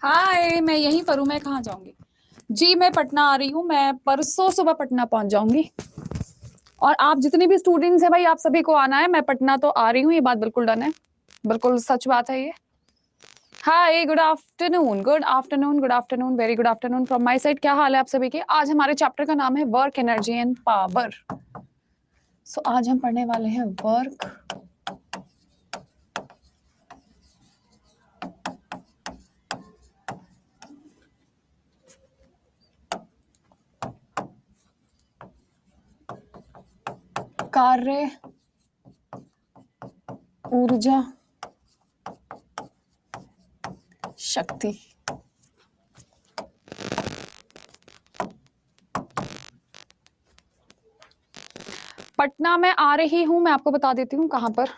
हाय, मैं यहीं पर हूँ। मैं कहाँ जाऊंगी जी। मैं पटना आ रही हूँ। मैं परसों सुबह पटना पहुंच जाऊंगी। और आप जितने भी स्टूडेंट्स हैं भाई, आप सभी को आना है। मैं पटना तो आ रही हूँ, ये बात बिल्कुल डन है। बिल्कुल सच बात है ये। Hi, good afternoon, good afternoon, good afternoon, very good afternoon from my side. क्या हाल है आप सभी के? आज हमारे चैप्टर का नाम है वर्क, एनर्जी एंड पावर। सो आज हम पढ़ने वाले हैं वर्क, कार्य, ऊर्जा, शक्ति। पटना में आ रही हूं, मैं आपको बता देती हूँ कहां पर।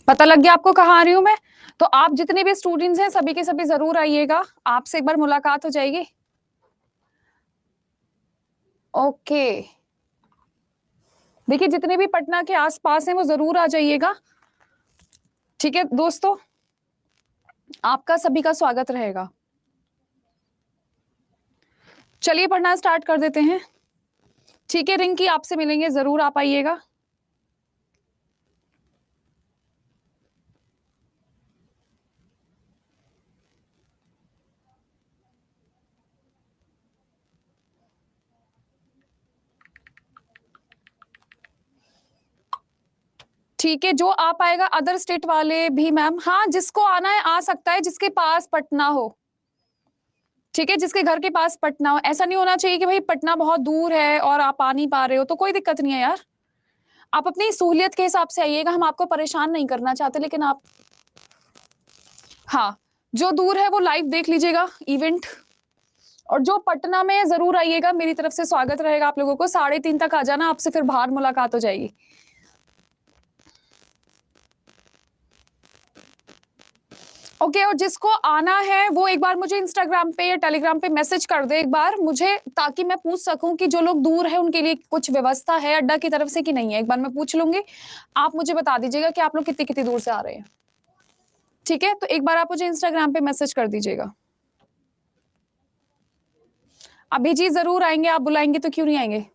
पता लग गया आपको कहाँ आ रही हूँ मैं? तो आप जितने भी स्टूडेंट्स हैं सभी के सभी जरूर आइएगा। आपसे एक बार मुलाकात हो जाएगी। ओके, देखिए जितने भी पटना के आसपास हैं वो जरूर आ जाइएगा। ठीक है दोस्तों, आपका सभी का स्वागत रहेगा। चलिए पढ़ना स्टार्ट कर देते हैं। ठीक है रिंकी, आपसे मिलेंगे, जरूर आप आइएगा। ठीक है, जो आ पाएगा अदर स्टेट वाले भी मैम, हाँ जिसको आना है आ सकता है, जिसके पास पटना हो। ठीक है, जिसके घर के पास पटना हो। ऐसा नहीं होना चाहिए कि भाई पटना बहुत दूर है और आप आ नहीं पा रहे हो, तो कोई दिक्कत नहीं है यार। आप अपनी सहूलियत के हिसाब से आइएगा, हम आपको परेशान नहीं करना चाहते, लेकिन आप, हाँ जो दूर है वो लाइव देख लीजिएगा इवेंट। और जो पटना में जरूर आइएगा, मेरी तरफ से स्वागत रहेगा आप लोगों को। 3:30 तक आ जाना, आपसे फिर बाहर मुलाकात हो जाएगी। ओके, और जिसको आना है वो एक बार मुझे इंस्टाग्राम पे या टेलीग्राम पे मैसेज कर दे एक बार मुझे, ताकि मैं पूछ सकूं कि जो लोग दूर है उनके लिए कुछ व्यवस्था है अड्डा की तरफ से कि नहीं है। एक बार मैं पूछ लूंगी, आप मुझे बता दीजिएगा कि आप लोग कितनी कितनी दूर से आ रहे हैं। ठीक है, तो एक बार आप मुझे इंस्टाग्राम पे मैसेज कर दीजिएगा। अभिजीत जरूर आएंगे, आप बुलाएंगे तो क्यों नहीं आएंगे।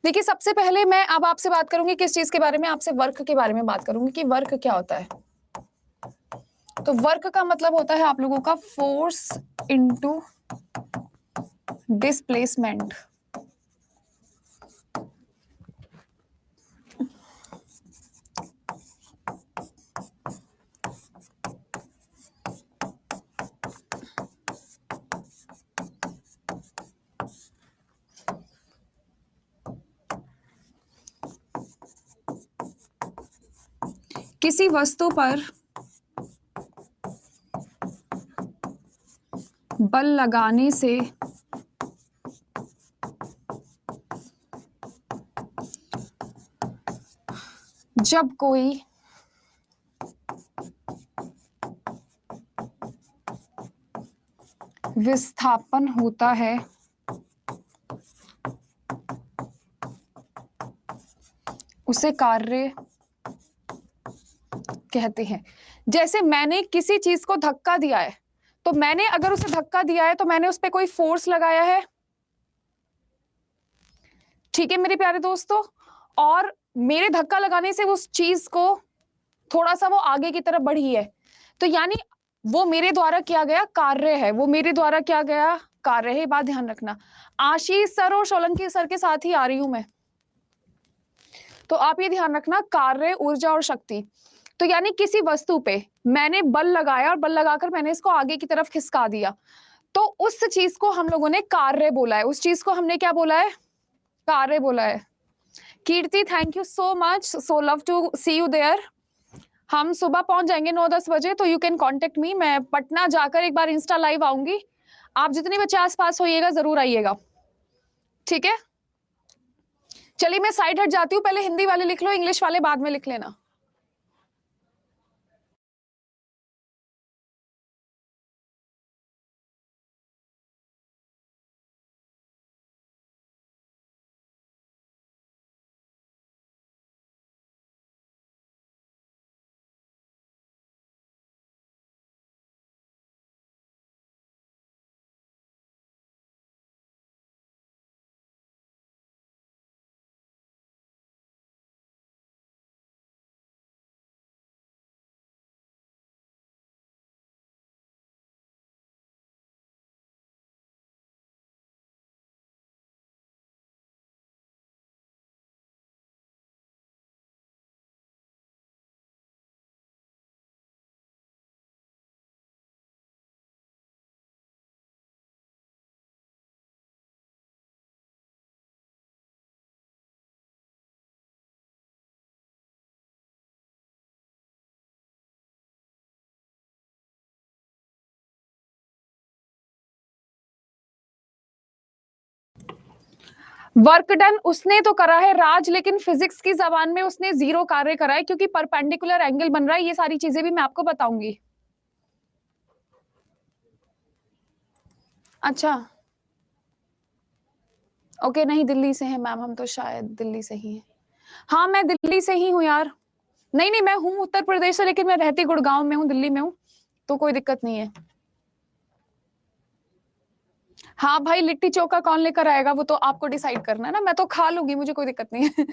देखिए सबसे पहले मैं अब आपसे बात करूंगी किस चीज के बारे में, आपसे वर्क के बारे में बात करूंगी कि वर्क क्या होता है। तो वर्क का मतलब होता है आप लोगों का फोर्स इनटू डिस्प्लेसमेंट। किसी वस्तु पर बल लगाने से जब कोई विस्थापन होता है उसे कार्य कहते हैं। जैसे मैंने किसी चीज को धक्का दिया है, तो मैंने अगर उसे धक्का दिया है तो मैंने उस पर कोई फोर्स लगाया है। ठीक है मेरे प्यारे दोस्तों, और मेरे धक्का लगाने से उस चीज को थोड़ा सा वो आगे की तरफ बढ़ी है, तो यानी वो मेरे द्वारा किया गया कार्य है, वो मेरे द्वारा किया गया कार्य है, ये बात ध्यान रखना। आशीष सर और सोलंकी सर के साथ ही आ रही हूं मैं, तो आप ये ध्यान रखना, कार्य, ऊर्जा और शक्ति। तो यानी किसी वस्तु पे मैंने बल लगाया और बल लगाकर मैंने इसको आगे की तरफ खिसका दिया, तो उस चीज को हम लोगों ने कार्य बोला है, उस चीज को हमने क्या बोला है? कार्य बोला है। Kirti, thank you so much, so love to see you there. हम सुबह पहुंच जाएंगे 9-10 बजे, तो यू कैन कॉन्टेक्ट मी। मैं पटना जाकर एक बार इंस्टा लाइव आऊंगी, आप जितने बच्चे आसपास होइएगा जरूर आइएगा, ठीक है? चलिए मैं साइड हट जाती हूँ, पहले हिंदी वाले लिख लो, इंग्लिश वाले बाद में लिख लेना। वर्क डन उसने तो करा है राज, लेकिन फिजिक्स की जबान में उसने 0 कार्य करा है, क्योंकि परपेंडिकुलर एंगल बन रहा है। ये सारी चीजें भी मैं आपको बताऊंगी। अच्छा, ओके, नहीं दिल्ली से है मैम, हम तो शायद दिल्ली से ही हैं। हाँ मैं दिल्ली से ही हूँ यार। नहीं नहीं, मैं हूँ उत्तर प्रदेश से, लेकिन मैं रहती गुड़गांव में हूँ, दिल्ली में हूँ, तो कोई दिक्कत नहीं है। हाँ भाई, लिट्टी चोखा कौन लेकर आएगा वो तो आपको डिसाइड करना है ना, मैं तो खा लूंगी, मुझे कोई दिक्कत नहीं है।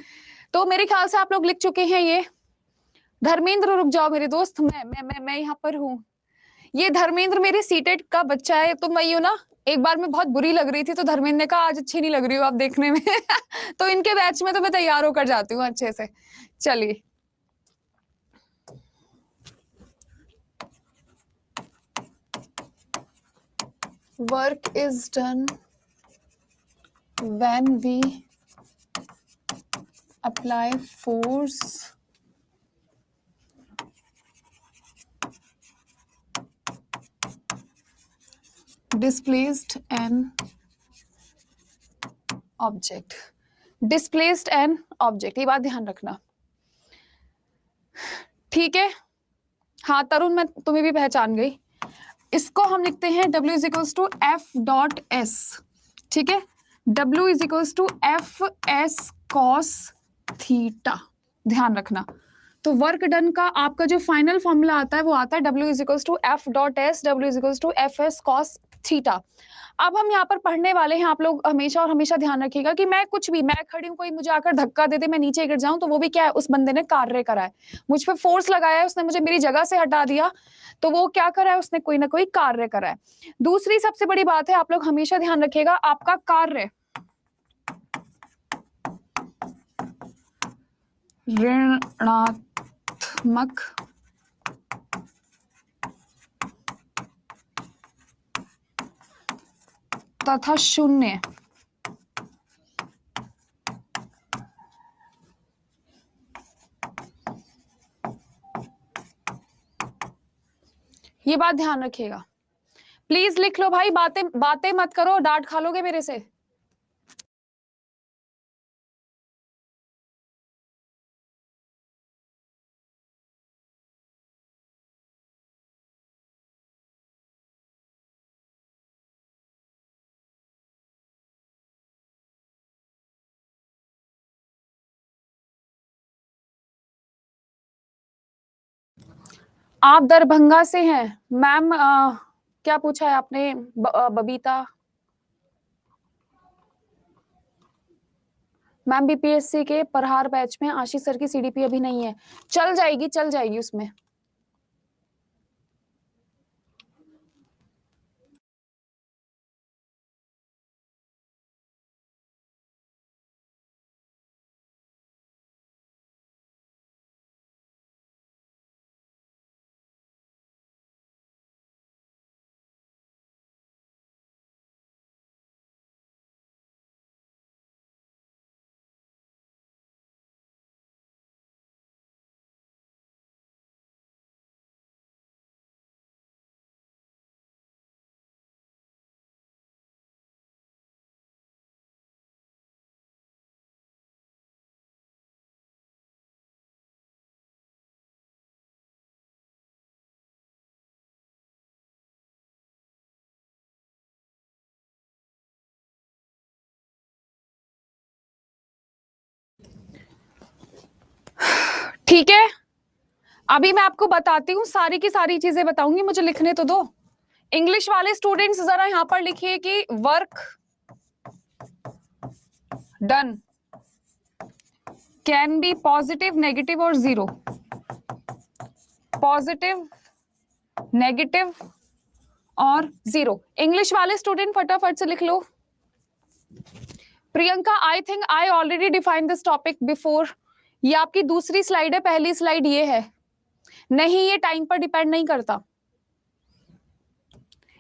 तो मेरे ख्याल से आप लोग लिख चुके हैं ये। धर्मेंद्र रुक जाओ मेरे दोस्त, मैं यहाँ पर हूँ। ये धर्मेंद्र मेरी सीटेट का बच्चा है, तो मैं यूँ ना एक बार मैं बहुत बुरी लग रही थी, तो धर्मेंद्र ने कहा आज अच्छी नहीं लग रही हो आप देखने में। तो इनके बैच में तो मैं तैयार होकर जाती हूँ अच्छे से। चलिए, work is done when we apply force displaced an object, displaced an object, ये बात ध्यान रखना, ठीक है? हाँ तरुण, मैं तुम्हें भी पहचान गई। इसको हम लिखते हैं W is equals to F dot S, ठीक है? W is equals to F S cos theta, ध्यान रखना। तो वर्क डन का आपका जो फाइनल फॉर्मूला आता है वो आता है W is equals to F dot S, W is equals to F S cos theta. अब हम यहाँ पर पढ़ने वाले हैं, आप लोग हमेशा और हमेशा ध्यान रखिएगा कि मैं कुछ भी, मैं खड़ी हूँ, कोई मुझे आकर धक्का दे दे, मैं नीचे गिर जाऊं, तो वो भी क्या है, उस बंदे ने कार्य करा है, मुझ पे फोर्स लगाया है, उसने मुझे मेरी जगह से हटा दिया, तो वो क्या करा है, उसने कोई ना कोई कार्य करा है। दूसरी सबसे बड़ी बात है, आप लोग हमेशा ध्यान रखिएगा, आपका कार्य ऋणात्मक तथा शून्य ये बात ध्यान रखिएगा। प्लीज लिख लो भाई, बातें बातें मत करो, डांट खा लोगे मेरे से। आप दरभंगा से हैं मैम? क्या पूछा है आपने बबीता मैम? बीपीएससी के प्रहार बैच में आशीष सर की सीडीपी अभी नहीं है, चल जाएगी, चल जाएगी उसमें। ठीक है, अभी मैं आपको बताती हूँ, सारी की सारी चीजें बताऊंगी, मुझे लिखने तो दो। इंग्लिश वाले स्टूडेंट्स जरा यहां पर लिखिए कि work done can be positive, negative और जीरो। पॉजिटिव, नेगेटिव और जीरो। इंग्लिश वाले स्टूडेंट फटाफट से लिख लो। Priyanka, I think I already define this topic before. ये आपकी दूसरी स्लाइड है, पहली स्लाइड ये है नहीं, ये टाइम पर डिपेंड नहीं करता।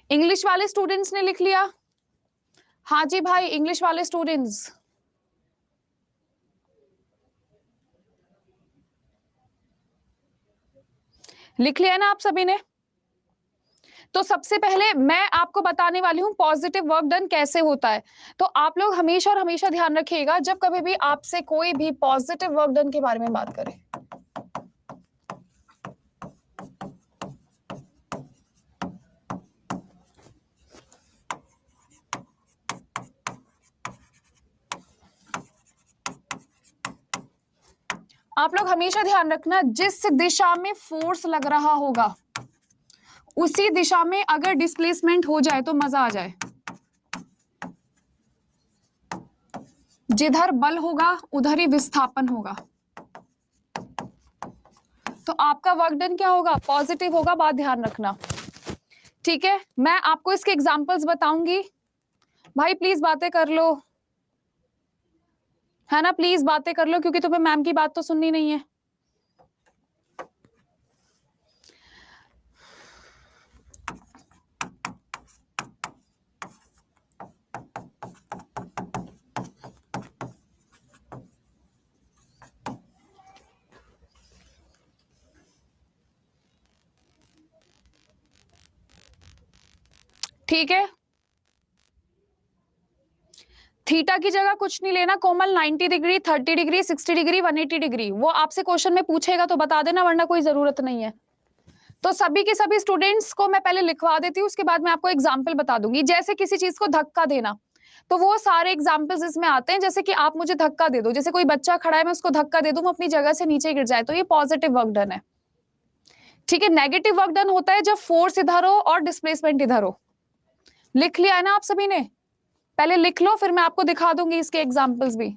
इंग्लिश वाले स्टूडेंट्स ने लिख लिया? हाँ जी भाई, इंग्लिश वाले स्टूडेंट्स लिख लिया ना आप सभी ने? तो सबसे पहले मैं आपको बताने वाली हूं पॉजिटिव वर्क डन कैसे होता है। तो आप लोग हमेशा और हमेशा ध्यान रखिएगा, जब कभी भी आपसे कोई भी पॉजिटिव वर्क डन के बारे में बात करे, आप लोग हमेशा ध्यान रखना, जिस दिशा में फोर्स लग रहा होगा उसी दिशा में अगर डिस्प्लेसमेंट हो जाए तो मजा आ जाए। जिधर बल होगा उधर ही विस्थापन होगा। तो आपका वर्क डन क्या होगा? पॉजिटिव होगा, बात ध्यान रखना। ठीक है, मैं आपको इसके एग्जांपल्स बताऊंगी। भाई प्लीज बातें कर लो, है ना, प्लीज बातें कर लो, क्योंकि तुम्हें मैम की बात तो सुननी नहीं है। ठीक है, थीटा की जगह कुछ नहीं लेना कोमल। 90 डिग्री, 30 डिग्री, 60 डिग्री, 180 डिग्री, वो आपसे क्वेश्चन में पूछेगा तो बता देना, वरना कोई जरूरत नहीं है। तो सभी के सभी स्टूडेंट्स को मैं पहले लिखवा देती हूँ, उसके बाद मैं आपको एग्जाम्पल बता दूंगी। जैसे किसी चीज को धक्का देना, तो वो सारे एग्जाम्पल्स इसमें आते हैं। जैसे कि आप मुझे धक्का दे दो, जैसे कोई बच्चा खड़ा है, मैं उसको धक्का दे दूं, वो अपनी जगह से नीचे गिर जाए, तो ये पॉजिटिव वर्क डन है। ठीक है, नेगेटिव वर्क डन होता है जब फोर्स इधर हो और डिस्प्लेसमेंट इधर हो। लिख लिया है ना आप सभी ने? पहले लिख लो, फिर मैं आपको दिखा दूंगी इसके एग्जाम्पल्स भी।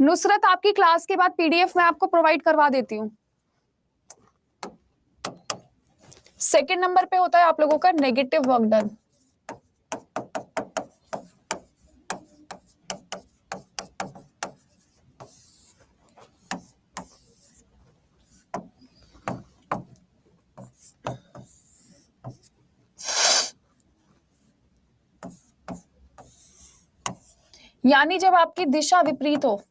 नुसरत, आपकी क्लास के बाद पीडीएफ मैं आपको प्रोवाइड करवा देती हूँ। सेकंड नंबर पे होता है आप लोगों का नेगेटिव वर्क डन। यानी जब आपकी दिशा विपरीत हो।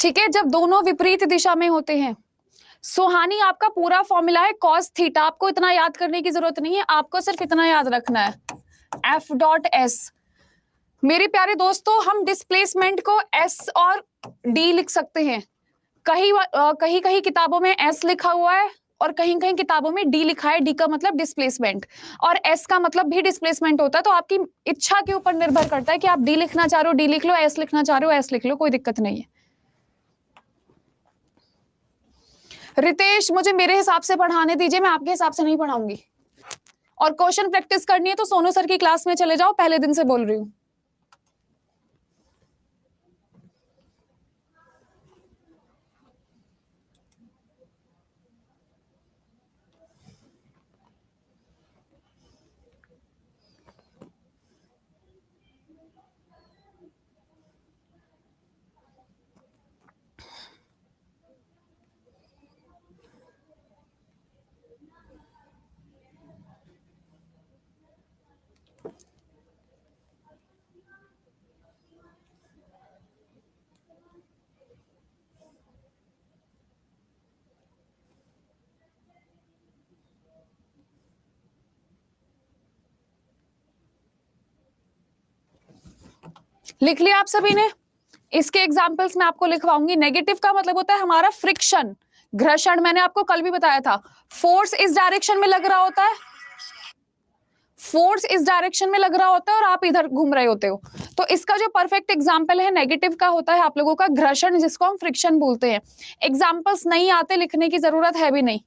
ठीक है, जब दोनों विपरीत दिशा में होते हैं। सुहानी, आपका पूरा फॉर्मूला है कॉस थीटा, आपको इतना याद करने की जरूरत नहीं है, आपको सिर्फ इतना याद रखना है, एफ डॉट एस। मेरे प्यारे दोस्तों, हम डिस्प्लेसमेंट को एस और डी लिख सकते हैं। कहीं कहीं कहीं किताबों में एस लिखा हुआ है और कहीं कहीं किताबों में डी लिखा है। डी का मतलब डिस्प्लेसमेंट और एस का मतलब भी डिस्प्लेसमेंट होता है। तो आपकी इच्छा के ऊपर निर्भर करता है कि आप डी लिखना चाह रहे हो डी लिख लो, एस लिखना चाह रहे हो एस लिख लो, कोई दिक्कत नहीं है। रितेश, मुझे मेरे हिसाब से पढ़ाने दीजिए, मैं आपके हिसाब से नहीं पढ़ाऊंगी। और क्वेश्चन प्रैक्टिस करनी है तो सोनू सर की क्लास में चले जाओ, पहले दिन से बोल रही हूं। लिख लिया आप सभी ने? इसके एग्जाम्पल्स मैं आपको लिखवाऊंगी। नेगेटिव का मतलब होता है हमारा फ्रिक्शन, घर्षण। मैंने आपको कल भी बताया था, फोर्स इस डायरेक्शन में लग रहा होता है, फोर्स इस डायरेक्शन में लग रहा होता है और आप इधर घूम रहे होते हो। तो इसका जो परफेक्ट एग्जाम्पल है नेगेटिव का होता है आप लोगों का घर्षण, जिसको हम फ्रिक्शन बोलते हैं। एग्जाम्पल्स नहीं आते, लिखने की जरूरत है भी नहीं,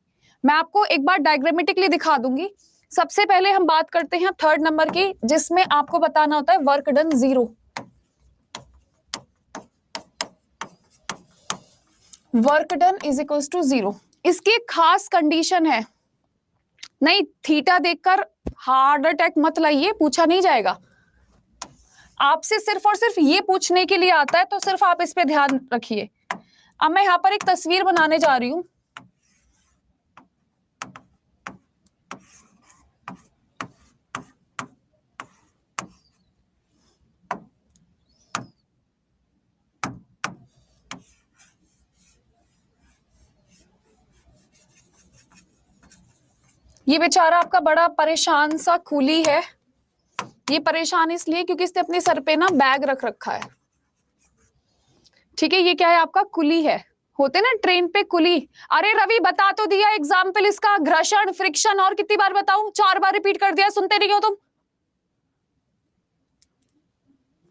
मैं आपको एक बार डायग्रामेटिकली दिखा दूंगी। सबसे पहले हम बात करते हैं थर्ड नंबर की, जिसमें आपको बताना होता है work done 0। Work done is equals to 0। इसकी एक खास कंडीशन है, नहीं थीटा देखकर हार्ट अटैक मत लाइए, पूछा नहीं जाएगा आपसे, सिर्फ और सिर्फ ये पूछने के लिए आता है, तो सिर्फ आप इस पे ध्यान रखिए। अब मैं यहां पर एक तस्वीर बनाने जा रही हूं। ये बेचारा आपका बड़ा परेशान सा कूली है। ये परेशान इसलिए क्योंकि इसने अपने सर पे ना बैग रख रखा है। ठीक है, ये क्या है आपका कुली है, होते ना ट्रेन पे कुली। अरे रवि बता तो दिया एग्जाम्पल इसका, घर्षण फ्रिक्शन, और कितनी बार बताऊं? 4 बार रिपीट कर दिया, सुनते नहीं हो तुम?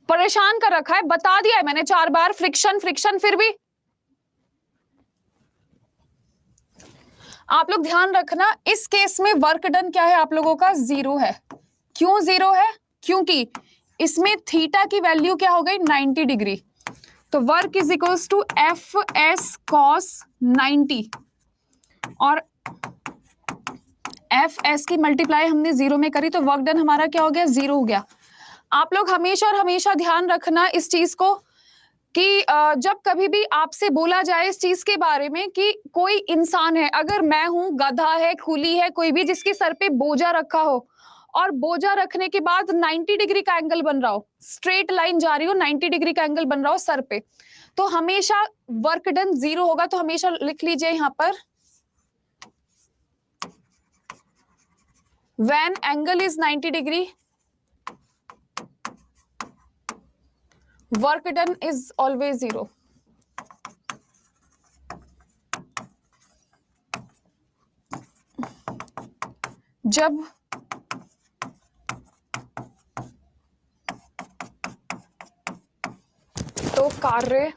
परेशान कर रखा है, बता दिया है मैंने 4 बार, फ्रिक्शन फ्रिक्शन, फिर भी आप लोग ध्यान रखना। इस केस में वर्क डन क्या है आप लोगों का? 0 है। क्यों 0 है? क्योंकि इसमें थीटा की वैल्यू क्या हो गई? 90 डिग्री। तो work is equals to F S cos 90, और एफ एस की मल्टीप्लाई हमने 0 में करी, तो वर्क डन हमारा क्या हो गया? 0 हो गया। आप लोग हमेशा और हमेशा ध्यान रखना इस चीज को कि जब कभी भी आपसे बोला जाए इस चीज के बारे में कि कोई इंसान है, अगर मैं हूं, गधा है, खूली है, कोई भी जिसके सर पे बोझा रखा हो, और बोझा रखने के बाद 90 डिग्री का एंगल बन रहा हो, स्ट्रेट लाइन जा रही हो, 90 डिग्री का एंगल बन रहा हो सर पे, तो हमेशा वर्क डन 0 होगा। तो हमेशा लिख लीजिए यहां पर, when angle is 90 degree, work done is always 0। जब तो कार्य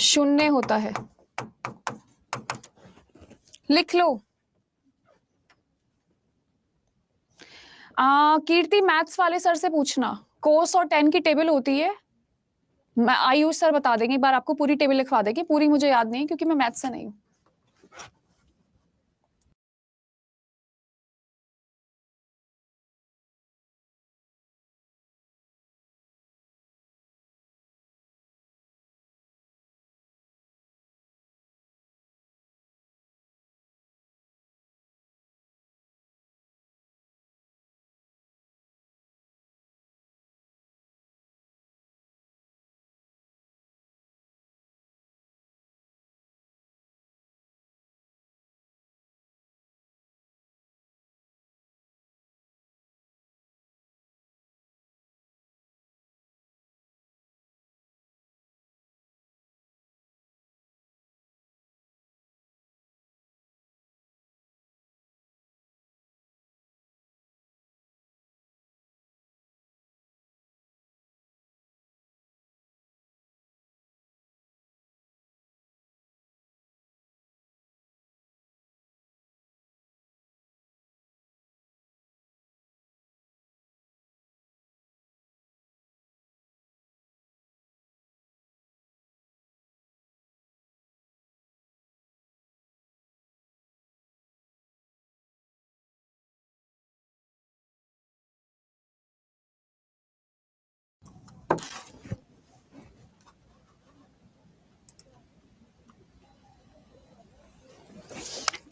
शून्य होता है, लिख लो। कीर्ति मैथ्स वाले सर से पूछना, कोस और टेन की टेबल होती है, मैं आयुष सर बता देंगे, एक बार आपको पूरी टेबल लिखवा देंगे, पूरी मुझे याद नहीं क्योंकि मैं मैथ्स से नहीं हूं।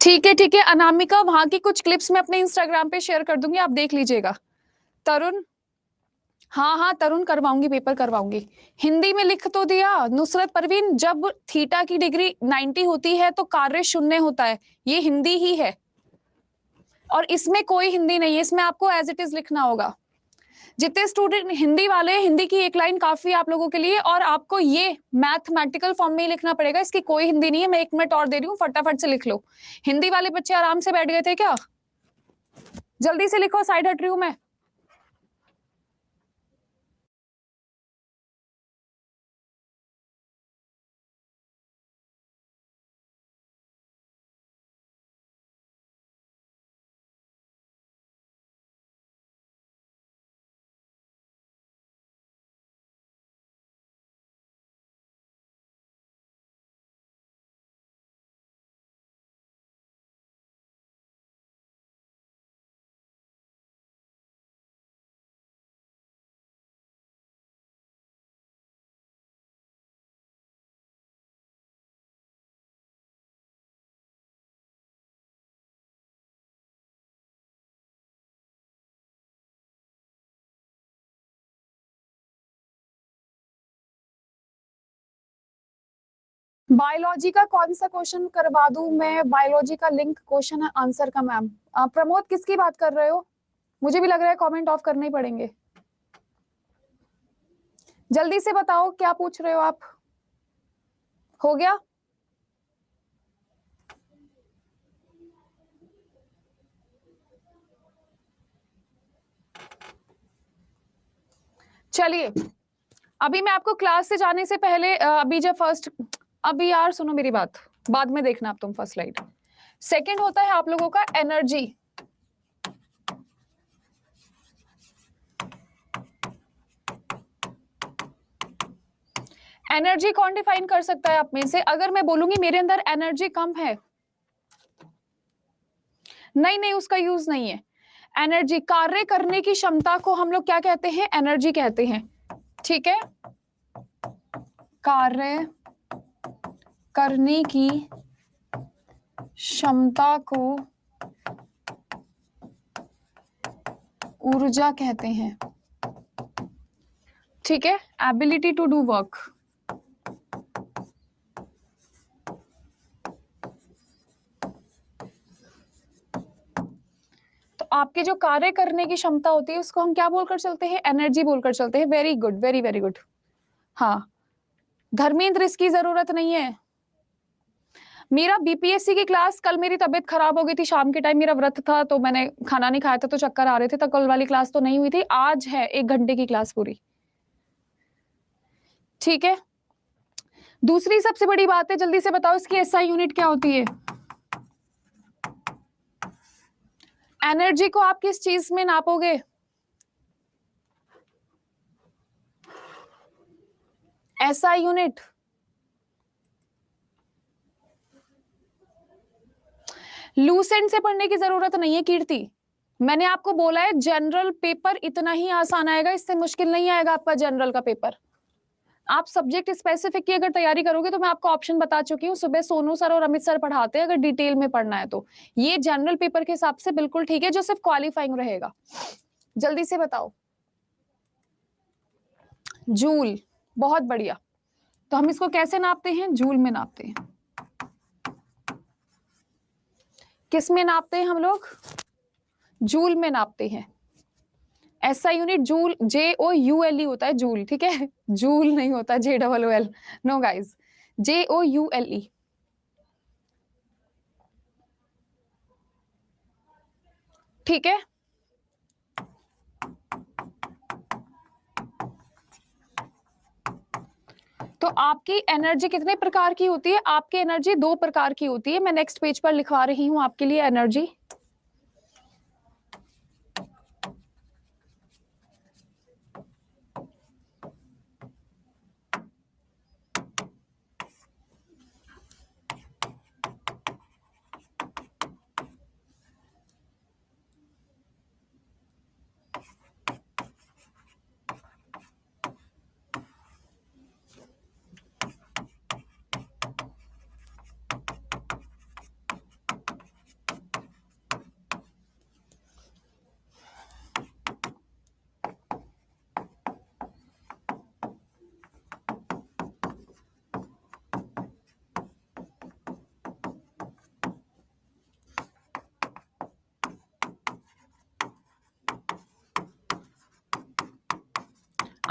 ठीक है ठीक है अनामिका, वहां की कुछ क्लिप्स मैं अपने इंस्टाग्राम पे शेयर कर दूंगी, आप देख लीजिएगा। तरुण, हाँ हाँ तरुण करवाऊंगी, पेपर करवाऊंगी। हिंदी में लिख तो दिया। नुसरत परवीन, जब थीटा की डिग्री 90 होती है तो कार्य शून्य होता है, ये हिंदी ही है और इसमें कोई हिंदी नहीं है, इसमें आपको एज इट इज लिखना होगा। जितने स्टूडेंट हिंदी वाले हैं, हिंदी की एक लाइन काफी है आप लोगों के लिए, और आपको ये मैथमेटिकल फॉर्म में ही लिखना पड़ेगा, इसकी कोई हिंदी नहीं है। मैं 1 मिनट और दे रही हूँ, फटाफट से लिख लो। हिंदी वाले बच्चे आराम से बैठ गए थे क्या? जल्दी से लिखो, साइड हट रही हूं मैं। बायोलॉजी का कौन सा क्वेश्चन करवा दूं मैं? बायोलॉजी का लिंक क्वेश्चन है आंसर का मैम। प्रमोद किसकी बात कर रहे हो? मुझे भी लग रहा है कमेंट ऑफ करने ही पड़ेंगे। जल्दी से बताओ क्या पूछ रहे हो आप। हो गया? चलिए, अभी मैं आपको क्लास से जाने से पहले अभी जब फर्स्ट, अभी यार सुनो मेरी बात, बाद में देखना आप तुम फर्स्ट स्लाइड। सेकंड होता है आप लोगों का एनर्जी। एनर्जी कौन डिफाइन कर सकता है आप में से? अगर मैं बोलूंगी मेरे अंदर एनर्जी कम है, नहीं नहीं उसका यूज नहीं है। एनर्जी, कार्य करने की क्षमता को हम लोग क्या कहते हैं? एनर्जी कहते हैं। ठीक है, कार्य करने की क्षमता को ऊर्जा कहते हैं। ठीक है, एबिलिटी टू डू वर्क। तो आपके जो कार्य करने की क्षमता होती है उसको हम क्या बोलकर चलते हैं? एनर्जी बोलकर चलते हैं। Very good, very very good. हाँ धर्मेंद्र, इसकी जरूरत नहीं है। मेरा बीपीएससी की क्लास, कल मेरी तबीयत खराब हो गई थी, शाम के टाइम मेरा व्रत था तो मैंने खाना नहीं खाया था तो चक्कर आ रहे थे, तो कल वाली क्लास तो नहीं हुई थी। आज है 1 घंटे की क्लास पूरी। ठीक है, दूसरी सबसे बड़ी बात है, जल्दी से बताओ इसकी एसआई यूनिट क्या होती है? एनर्जी को आप किस चीज में नापोगे? एसआई यूनिट लूसेंट से पढ़ने की जरूरत नहीं है कीर्ति। मैंने आपको बोला है जनरल पेपर इतना ही आसान आएगा, इससे मुश्किल नहीं आएगा आपका जनरल का पेपर। आप सब्जेक्ट स्पेसिफिक की अगर तैयारी करोगे तो मैं आपको ऑप्शन बता चुकी हूँ, सुबह सोनू सर और अमित सर पढ़ाते हैं, अगर डिटेल में पढ़ना है तो ये जनरल पेपर के हिसाब से बिल्कुल ठीक है, जो सिर्फ क्वालिफाइंग रहेगा। जल्दी से बताओ। जूल, बहुत बढ़िया। तो हम इसको कैसे नापते हैं? जूल में नापते हैं। किस में नापते हैं हम लोग? जूल में नापते हैं। ऐसा यूनिट जूल, JOULE होता है जूल, ठीक है, जूल नहीं होता JOOL। No guys, JOULE। ठीक है, तो आपकी एनर्जी कितने प्रकार की होती है? आपकी एनर्जी 2 प्रकार की होती है। मैं नेक्स्ट पेज पर लिखवा रही हूं आपके लिए एनर्जी।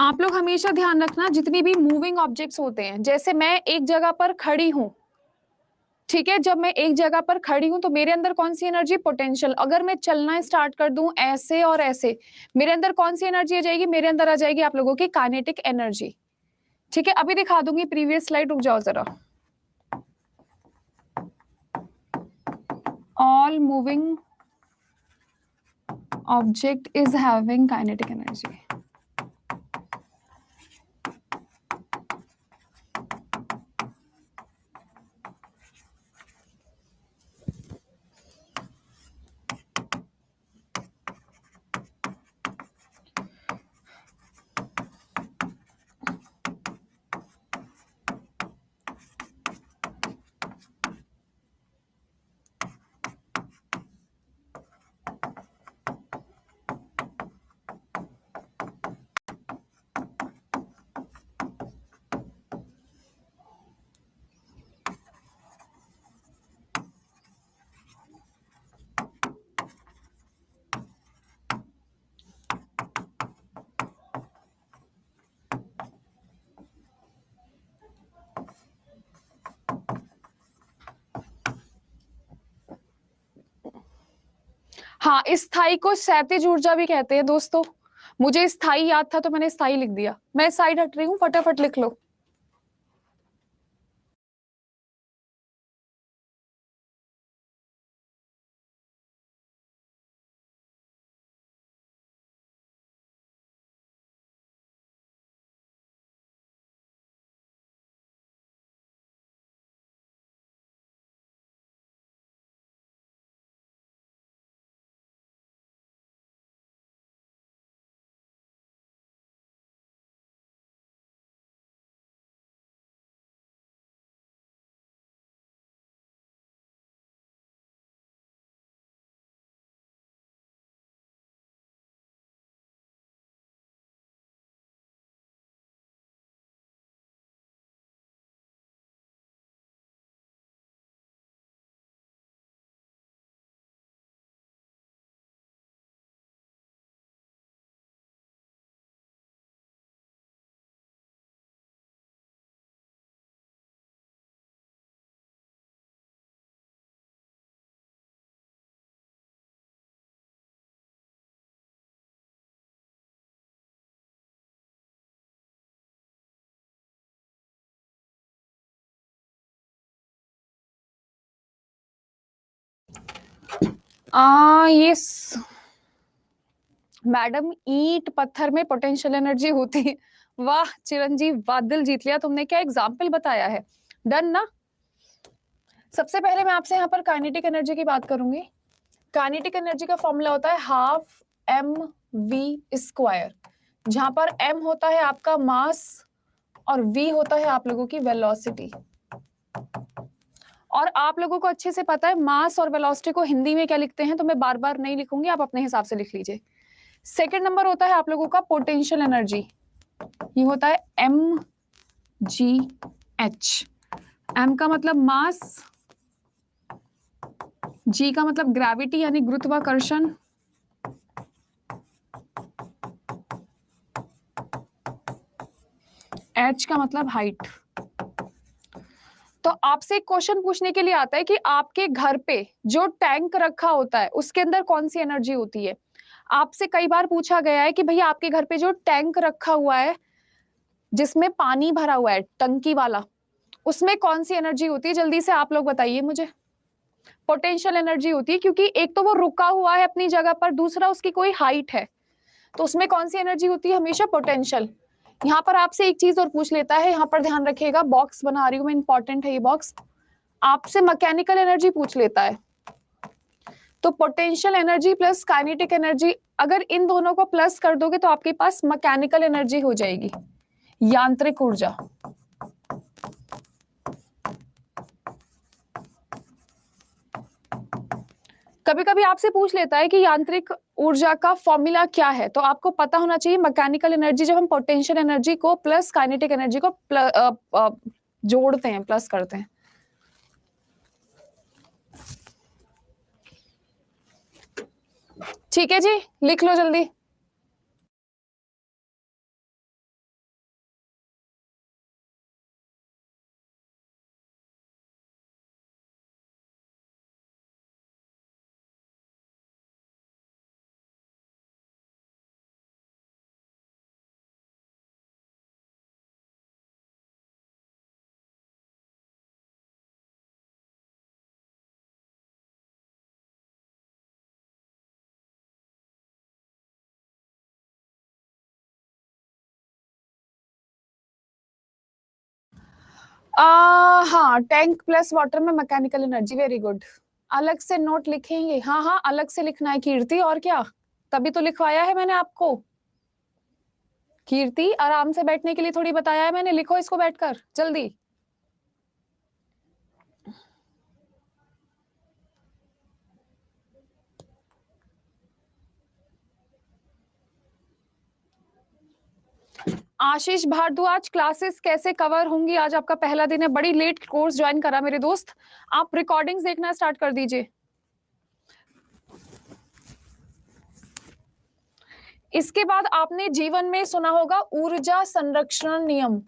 आप लोग हमेशा ध्यान रखना, जितनी भी मूविंग ऑब्जेक्ट्स होते हैं, जैसे मैं एक जगह पर खड़ी हूं, ठीक है, जब मैं एक जगह पर खड़ी हूं तो मेरे अंदर कौन सी एनर्जी, पोटेंशियल। अगर मैं चलना स्टार्ट कर दूं ऐसे और ऐसे, मेरे अंदर कौन सी एनर्जी आ जाएगी, मेरे अंदर आ जाएगी आप लोगों की काइनेटिक एनर्जी। ठीक है, अभी दिखा दूंगी प्रीवियस स्लाइड, रुक जाओ जरा। All moving object is having kinetic energy. हाँ, स्थाई को क्षैतिज ऊर्जा भी कहते हैं दोस्तों। मुझे स्थाई याद था तो मैंने स्थाई लिख दिया। मैं साइड हट रही हूँ, फटाफट लिख लो। ये मैडम, ईंट पत्थर में पोटेंशियल एनर्जी होती है। वाह चिरंजीव, बादल जीत लिया तुमने, क्या एग्जाम्पल बताया है। डन ना। सबसे पहले मैं आपसे यहाँ पर काइनेटिक एनर्जी की बात करूंगी। काइनेटिक एनर्जी का फॉर्मूला होता है हाफ एम वी स्क्वायर, जहां पर एम होता है आपका मास और वी होता है आप लोगों की वेलोसिटी। और आप लोगों को अच्छे से पता है मास और वेलोसिटी को हिंदी में क्या लिखते हैं, तो मैं बार बार नहीं लिखूंगी, आप अपने हिसाब से लिख लीजिए। सेकेंड नंबर होता है आप लोगों का पोटेंशियल एनर्जी, ये होता है एम जी एच। एम का मतलब मास, जी का मतलब ग्रेविटी यानी गुरुत्वाकर्षण, एच का मतलब हाइट। तो आपसे एक क्वेश्चन पूछने के लिए आता है कि आपके घर पे जो टैंक रखा होता है उसके अंदर कौन सी एनर्जी होती है। आपसे कई बार पूछा गया है कि भैया आपके घर पे जो टैंक रखा हुआ है जिसमें पानी भरा हुआ है, टंकी वाला, उसमें कौन सी एनर्जी होती है, जल्दी से आप लोग बताइए मुझे। पोटेंशियल एनर्जी होती है, क्योंकि एक तो वो रुका हुआ है अपनी जगह पर, दूसरा उसकी कोई हाइट है, तो उसमें कौन सी एनर्जी होती है, हमेशा पोटेंशियल। यहाँ पर आपसे एक चीज और पूछ लेता है, यहाँ पर ध्यान रखिएगा, बॉक्स बना रही हूं मैं, इंपॉर्टेंट है ये बॉक्स। आपसे मैकेनिकल एनर्जी पूछ लेता है, तो potential energy plus kinetic energy, अगर इन दोनों को प्लस कर दोगे तो आपके पास मैकेनिकल एनर्जी हो जाएगी, यांत्रिक ऊर्जा। कभी कभी आपसे पूछ लेता है कि यांत्रिक ऊर्जा का फॉर्मूला क्या है, तो आपको पता होना चाहिए मैकेनिकल एनर्जी जब हम पोटेंशियल एनर्जी को प्लस काइनेटिक एनर्जी को जोड़ते हैं, प्लस करते हैं। ठीक है जी, लिख लो जल्दी। हाँ, टैंक प्लस वाटर में मैकेनिकल एनर्जी, वेरी गुड। अलग से नोट लिखेंगे, हाँ हाँ अलग से लिखना है कीर्ति, और क्या, तभी तो लिखवाया है मैंने आपको। कीर्ति आराम से बैठने के लिए थोड़ी बताया है मैंने, लिखो इसको बैठकर जल्दी। आशीष भारद्वाज, क्लासेस कैसे कवर होंगी? आज आपका पहला दिन है, बड़ी लेट कोर्स ज्वाइन करा मेरे दोस्त। आप रिकॉर्डिंग्स देखना स्टार्ट कर दीजिए। इसके बाद आपने जीवन में सुना होगा ऊर्जा संरक्षण नियम।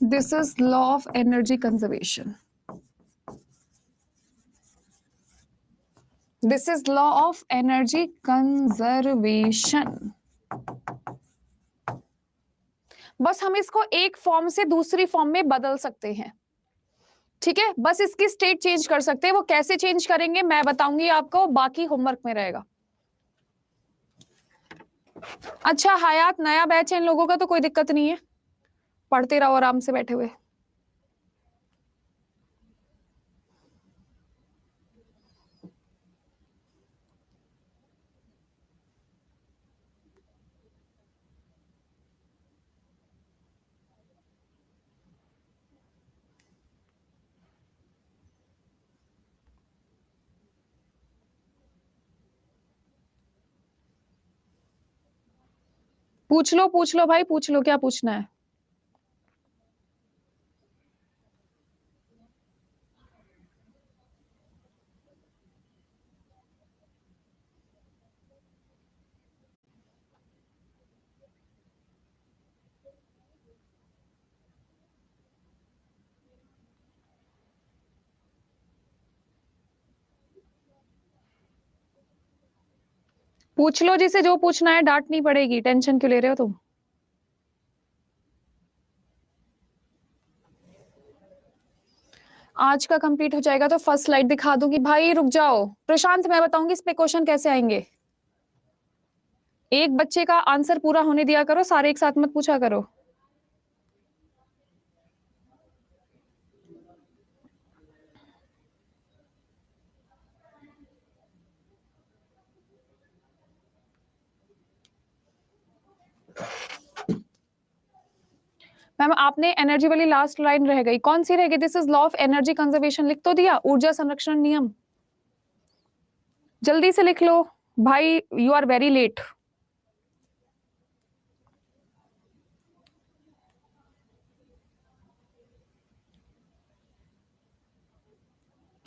This is law of energy conservation. This is law of energy conservation. बस हम इसको एक फॉर्म से दूसरी फॉर्म में बदल सकते हैं, ठीक है, बस इसकी स्टेट चेंज कर सकते हैं। वो कैसे चेंज करेंगे मैं बताऊंगी आपको, बाकी होमवर्क में रहेगा। अच्छा हयात, नया बैच है इन लोगों का तो कोई दिक्कत नहीं है, पढ़ते रहो आराम से बैठे हुए। पूछ लो भाई, पूछ लो क्या पूछना है। पूछ लो जिसे जो पूछना है, डांट नहीं पड़ेगी, टेंशन क्यों ले रहे हो तुम। आज का कंप्लीट हो जाएगा तो फर्स्ट स्लाइड दिखा दूंगी। भाई रुक जाओ प्रशांत, मैं बताऊंगी इस पे क्वेश्चन कैसे आएंगे। एक बच्चे का आंसर पूरा होने दिया करो, सारे एक साथ मत पूछा करो। मैम आपने एनर्जी वाली लास्ट लाइन रह गई, कौन सी रह गई? This is law of energy conservation, लिख तो दिया, ऊर्जा संरक्षण नियम, जल्दी से लिख लो भाई, you are very late.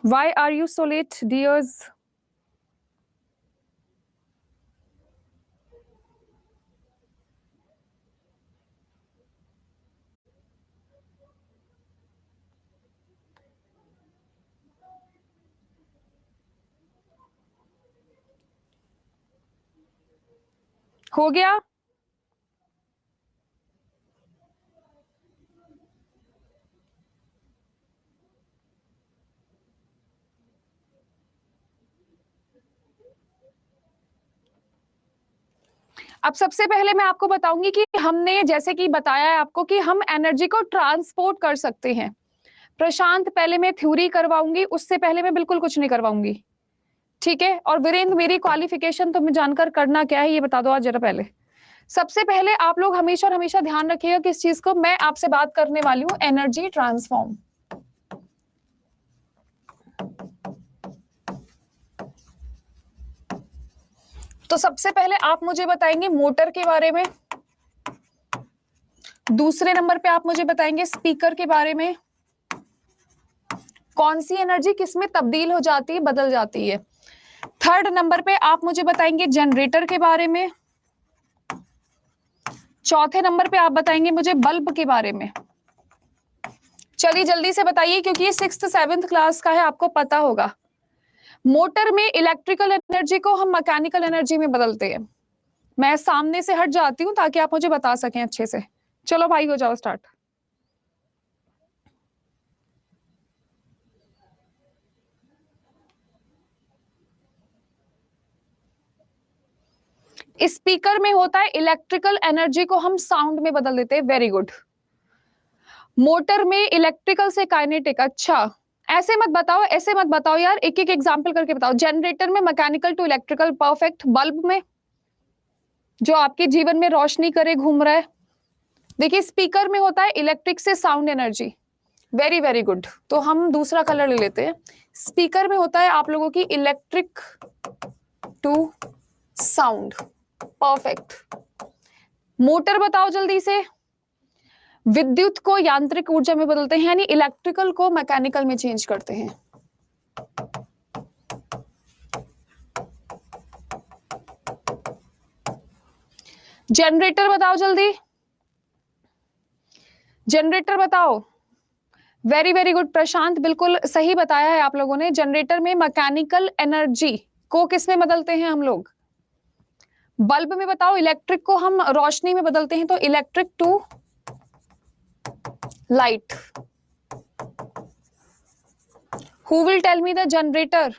Why are you so late, dears? हो गया? अब सबसे पहले मैं आपको बताऊंगी कि हमने जैसे कि बताया है आपको कि हम एनर्जी को ट्रांसपोर्ट कर सकते हैं। प्रशांत पहले मैं थ्योरी करवाऊंगी, उससे पहले मैं बिल्कुल कुछ नहीं करवाऊंगी, ठीक है। और वीरेंद्र मेरी क्वालिफिकेशन तुम्हें जानकर करना क्या है ये बता दो आज जरा पहले। सबसे पहले आप लोग हमेशा और हमेशा ध्यान रखिएगा किस चीज को, मैं आपसे बात करने वाली हूं एनर्जी ट्रांसफॉर्म। तो सबसे पहले आप मुझे बताएंगे मोटर के बारे में। दूसरे नंबर पे आप मुझे बताएंगे स्पीकर के बारे में, कौन सी एनर्जी किसमें तब्दील हो जाती है, बदल जाती है। थर्ड नंबर पे आप मुझे बताएंगे जनरेटर के बारे में। चौथे नंबर पे आप बताएंगे मुझे बल्ब के बारे में। चलिए जल्दी से बताइए क्योंकि ये 6th 7th क्लास का है, आपको पता होगा। मोटर में इलेक्ट्रिकल एनर्जी को हम मैकेनिकल एनर्जी में बदलते हैं। मैं सामने से हट जाती हूं ताकि आप मुझे बता सकें अच्छे से। चलो भाई हो जाओ स्टार्ट। स्पीकर में होता है इलेक्ट्रिकल एनर्जी को हम साउंड में बदल देते हैं। Very good. मोटर में इलेक्ट्रिकल से काइनेटिक। अच्छा ऐसे मत बताओ, ऐसे मत बताओ यार, एक एक एग्जांपल करके बताओ। जनरेटर में mechanical to electrical, perfect. Bulb में जो आपके जीवन में रोशनी करे, घूम रहा है। देखिए स्पीकर में होता है इलेक्ट्रिक से sound energy. Very very good. तो हम दूसरा कलर ले लेते हैं। स्पीकर में होता है आप लोगों की electric to sound, perfect. Motor बताओ जल्दी से। विद्युत को यांत्रिक ऊर्जा में बदलते हैं, यानी इलेक्ट्रिकल को मैकेनिकल में चेंज करते हैं। जनरेटर बताओ जल्दी, जनरेटर बताओ। वेरी वेरी गुड प्रशांत, बिल्कुल सही बताया है आप लोगों ने। जनरेटर में मैकेनिकल एनर्जी को किस में बदलते हैं हम लोग? बल्ब में बताओ। इलेक्ट्रिक को हम रोशनी में बदलते हैं, तो electric to light. Who will tell me the generator?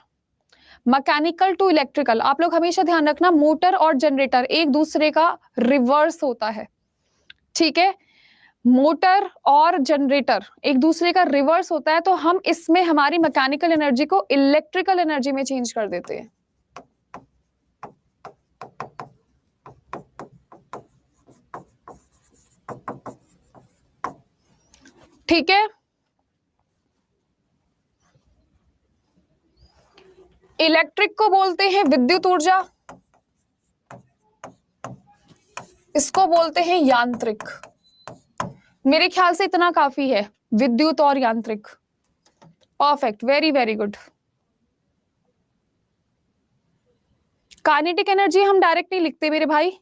Mechanical to electrical. आप लोग हमेशा ध्यान रखना मोटर और जनरेटर एक दूसरे का रिवर्स होता है, ठीक है। मोटर और जनरेटर एक दूसरे का रिवर्स होता है, तो हम इसमें हमारी मैकेनिकल एनर्जी को इलेक्ट्रिकल एनर्जी में चेंज कर देते हैं। ठीक है। इलेक्ट्रिक को बोलते हैं विद्युत ऊर्जा, इसको बोलते हैं यांत्रिक। मेरे ख्याल से इतना काफी है, विद्युत और यांत्रिक। Perfect, very very good. Kinetic energy हम डायरेक्ट नहीं लिखते मेरे भाई।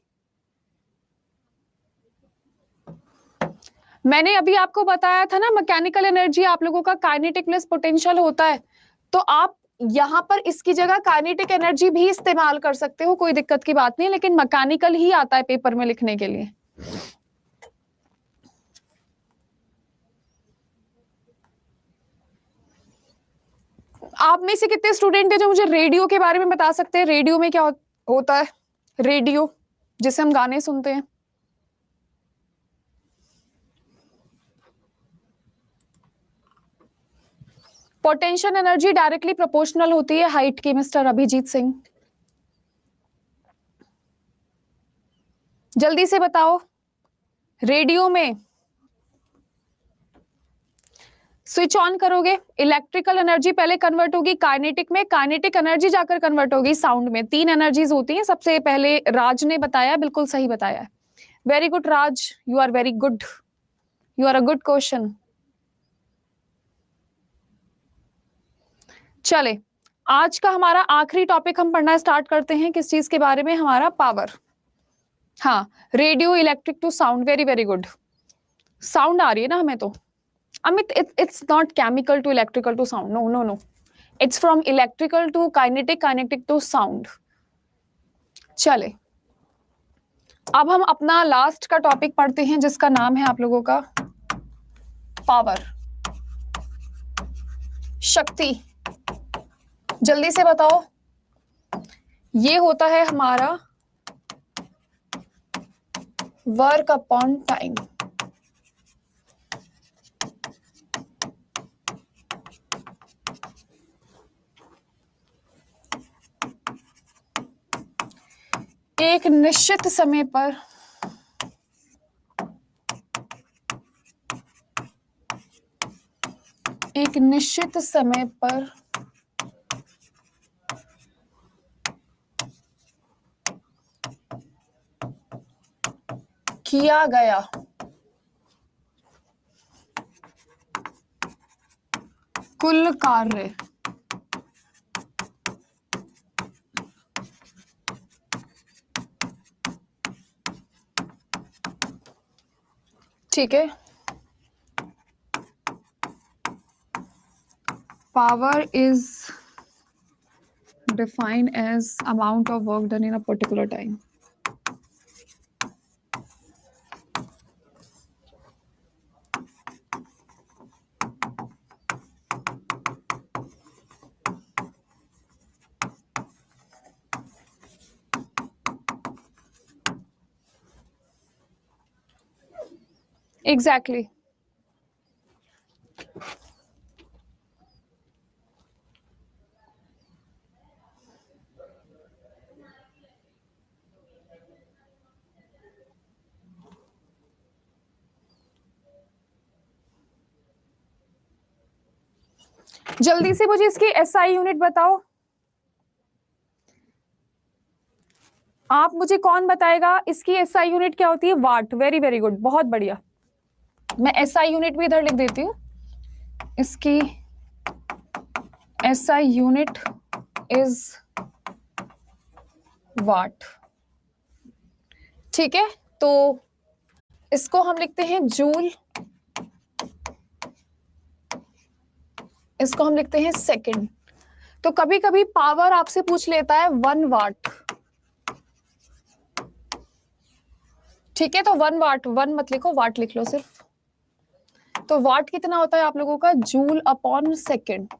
मैंने अभी आपको बताया था ना, मैकेनिकल एनर्जी आप लोगों का काइनेटिक प्लस पोटेंशियल होता है, तो आप यहां पर इसकी जगह काइनेटिक एनर्जी भी इस्तेमाल कर सकते हो, कोई दिक्कत की बात नहीं, लेकिन मैकेनिकल ही आता है पेपर में लिखने के लिए। आप में से कितने स्टूडेंट है जो मुझे रेडियो के बारे में बता सकते हैं? रेडियो में क्या होता है? रेडियो जिसे हम गाने सुनते हैं। पोटेंशियल एनर्जी डायरेक्टली प्रोपोर्शनल होती है हाइट की, मिस्टर अभिजीत सिंह। जल्दी से बताओ। रेडियो में स्विच ऑन करोगे, इलेक्ट्रिकल एनर्जी पहले कन्वर्ट होगी काइनेटिक में, काइनेटिक एनर्जी जाकर कन्वर्ट होगी साउंड में। 3 एनर्जीज होती हैं। सबसे पहले राज ने बताया, बिल्कुल सही बताया है। Very good Raj, you are very good, you are a good question. चले आज का हमारा आखिरी टॉपिक हम पढ़ना स्टार्ट करते हैं। किस चीज के बारे में? हमारा पावर। हाँ, radio electric to sound. Very very good. Sound आ रही है ना हमें तो। Amit, it's not chemical to electrical to sound. No, no, no. It's from electrical to kinetic, kinetic to sound. चले अब हम अपना लास्ट का टॉपिक पढ़ते हैं जिसका नाम है आप लोगों का पावर, शक्ति। जल्दी से बताओ। ये होता है हमारा वर्क अपॉन टाइम। एक निश्चित समय पर किया गया कुल कार्य ठीक है, power is defined as amount of work done in a particular time. Exactly. जल्दी से मुझे इसकी एसआई यूनिट बताओ। आप मुझे कौन बताएगा इसकी एसआई यूनिट क्या होती है? वाट। वेरी वेरी गुड, बहुत बढ़िया। मैं एसआई यूनिट भी इधर लिख देती हूँ। इसकी एसआई यूनिट इज वाट। ठीक है, तो इसको हम लिखते हैं जूल, इसको हम लिखते हैं सेकंड। तो कभी कभी पावर आपसे पूछ लेता है 1 वाट। ठीक है, तो 1 वाट, 1 मत लिखो, वाट लिख लो सिर्फ। तो वाट कितना होता है आप लोगों का? जूल अपॉन सेकंड,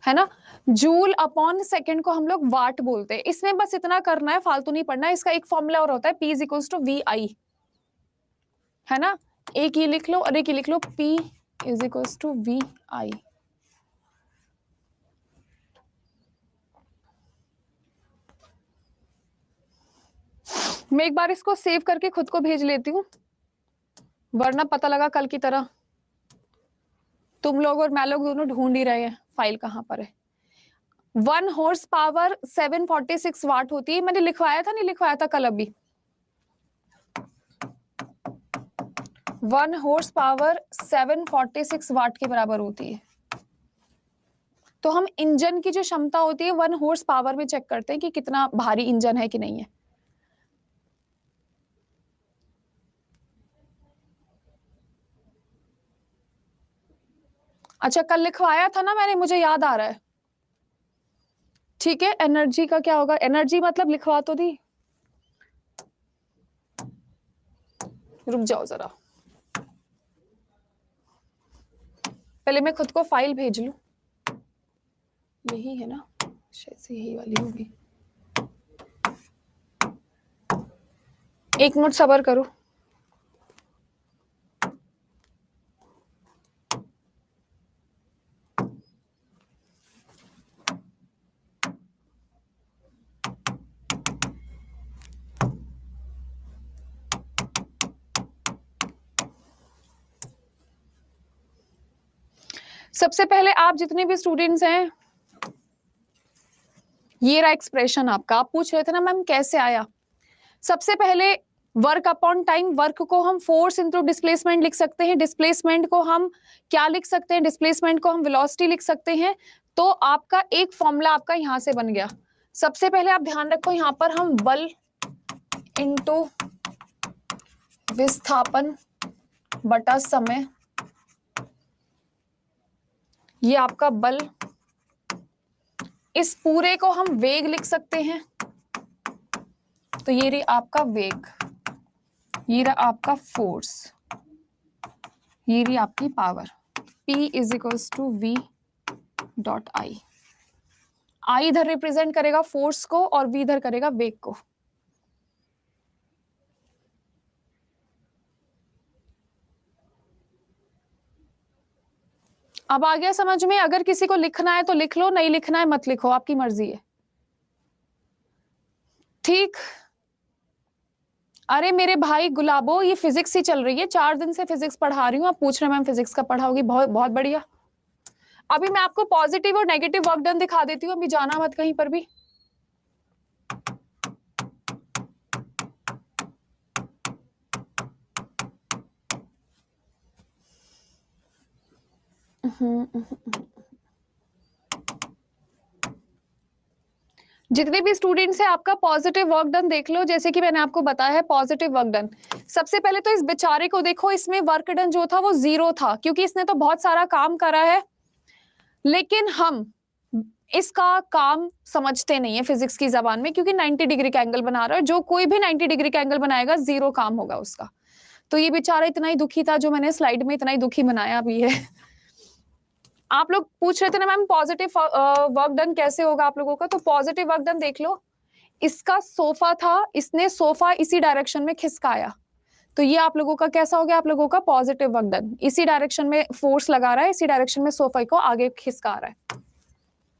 है ना। जूल अपॉन सेकंड को हम लोग वाट बोलते हैं। इसमें बस इतना करना है, फालतू नहीं पढ़ना है। इसका एक फॉर्मूला और होता है, P इज वी आई, है ना। एक ये लिख लो और एक ये लिख लो, P इज वी आई। मैं एक बार इसको सेव करके खुद को भेज लेती हूँ, वरना पता लगा कल की तरह तुम लोग और मैं लोग दोनों ढूंढ ही रहे हैं फाइल कहाँ पर है। 1 हॉर्स पावर 746 वाट होती है। मैंने लिखवाया था, नहीं लिखवाया था कल अभी? 1 हॉर्स पावर 746 वाट के बराबर होती है। तो हम इंजन की जो क्षमता होती है 1 हॉर्स पावर में चेक करते हैं कि कितना भारी इंजन है कि नहीं है। अच्छा, कल लिखवाया था ना मैंने, मुझे याद आ रहा है। ठीक है, एनर्जी का क्या होगा? एनर्जी मतलब लिखवा तो दी, रुक जाओ जरा, पहले मैं खुद को फाइल भेज लूं। यही है ना, शायद से यही वाली होगी। एक मिनट सब्र करो। सबसे पहले आप जितने भी स्टूडेंट्स हैं, ये रहा एक्सप्रेशन आपका। आप पूछ रहे थे ना मैम कैसे आया। सबसे पहले वर्क अपॉन टाइम, वर्क को हम फोर्स इंटू डिस्प्लेसमेंट लिख सकते हैं। डिस्प्लेसमेंट को हम क्या लिख सकते हैं? डिस्प्लेसमेंट को हम वेलोसिटी लिख सकते हैं। तो आपका एक फॉर्मूला आपका यहां से बन गया। सबसे पहले आप ध्यान रखो, यहां पर हम बल इंटू विस्थापन बटा समय, ये आपका बल, इस पूरे को हम वेग लिख सकते हैं। तो ये रही आपका वेग, ये रहा आपका फोर्स, ये रही आपकी power. P is equals to V dot I. I इधर रिप्रेजेंट करेगा फोर्स को और V इधर करेगा वेग को। अब आ गया समझ में? अगर किसी को लिखना है तो लिख लो, नहीं लिखना है मत लिखो, आपकी मर्जी है। ठीक। अरे मेरे भाई गुलाबो, ये फिजिक्स ही चल रही है, 4 दिन से फिजिक्स पढ़ा रही हूँ। आप पूछ रहे मैम फिजिक्स का पढ़ाओगी? बहुत बहुत बढ़िया। अभी मैं आपको पॉजिटिव और नेगेटिव वर्क डन दिखा देती हूँ, अभी जाना मत कहीं पर भी। जितने भी स्टूडेंट्स हैं आपका पॉजिटिव वर्क डन देख लो, जैसे कि मैंने आपको बताया है पॉजिटिव वर्क डन। सबसे पहले तो इस बेचारे को देखो, इसमें वर्क डन जो था वो 0 था, क्योंकि इसने तो बहुत सारा काम करा है, लेकिन हम इसका काम समझते नहीं है फिजिक्स की जबान में, क्योंकि 90 डिग्री का एंगल बना रहा है। जो कोई भी 90 डिग्री का एंगल बनाएगा 0 काम होगा उसका। तो ये बेचारा इतना ही दुखी था, जो मैंने स्लाइड में इतना ही दुखी बनाया भी है। आप लोग पूछ रहे थे ना मैम पॉजिटिव वर्क डन कैसे होगा आप लोगों का, तो पॉजिटिव वर्क डन देख लो। इसका सोफा था, इसने सोफा इसी डायरेक्शन में खिसकाया, तो ये आप लोगों का कैसा हो गया, आप लोगों का पॉजिटिव वर्क डन। इसी डायरेक्शन में फोर्स लगा रहा है, इसी डायरेक्शन में सोफा को आगे खिसका रहा है।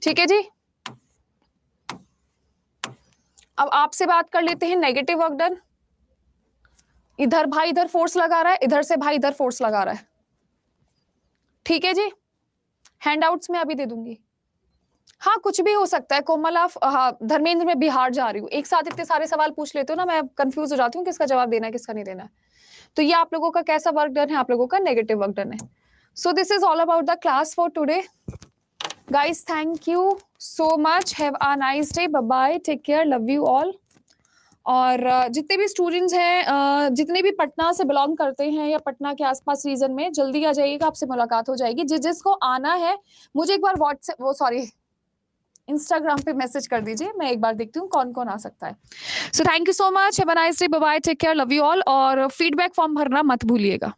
ठीक है जी। अब आपसे बात कर लेते हैं नेगेटिव वर्क डन। इधर भाई इधर फोर्स लगा रहा है, इधर से भाई इधर फोर्स लगा रहा है। ठीक है जी, हैंडआउट्स में अभी दे दूंगी। हाँ कुछ भी हो सकता है। कोमल आप, हाँ धर्मेंद्र मैं बिहार जा रही हूँ, एक साथ इतने सारे सवाल पूछ लेते हो ना, मैं कंफ्यूज हो जाती हूँ किसका जवाब देना है किसका नहीं देना है। तो ये आप लोगों का कैसा वर्क डन है, आप लोगों का नेगेटिव वर्क डन है। So this is all about the class for today guys. Thank you so much, have a nice day, bye bye, take care, love you all. और जितने भी स्टूडेंट्स हैं, जितने भी पटना से बिलोंग करते हैं या पटना के आसपास रीजन में, जल्दी आ जाइएगा, आपसे मुलाकात हो जाएगी। जिसको आना है मुझे एक बार व्हाट्सएप इंस्टाग्राम पे मैसेज कर दीजिए, मैं एक बार देखती हूँ कौन कौन आ सकता है। So thank you so much, have a nice day, bye bye, take care, love you all. और फीडबैक फॉर्म भरना मत भूलिएगा।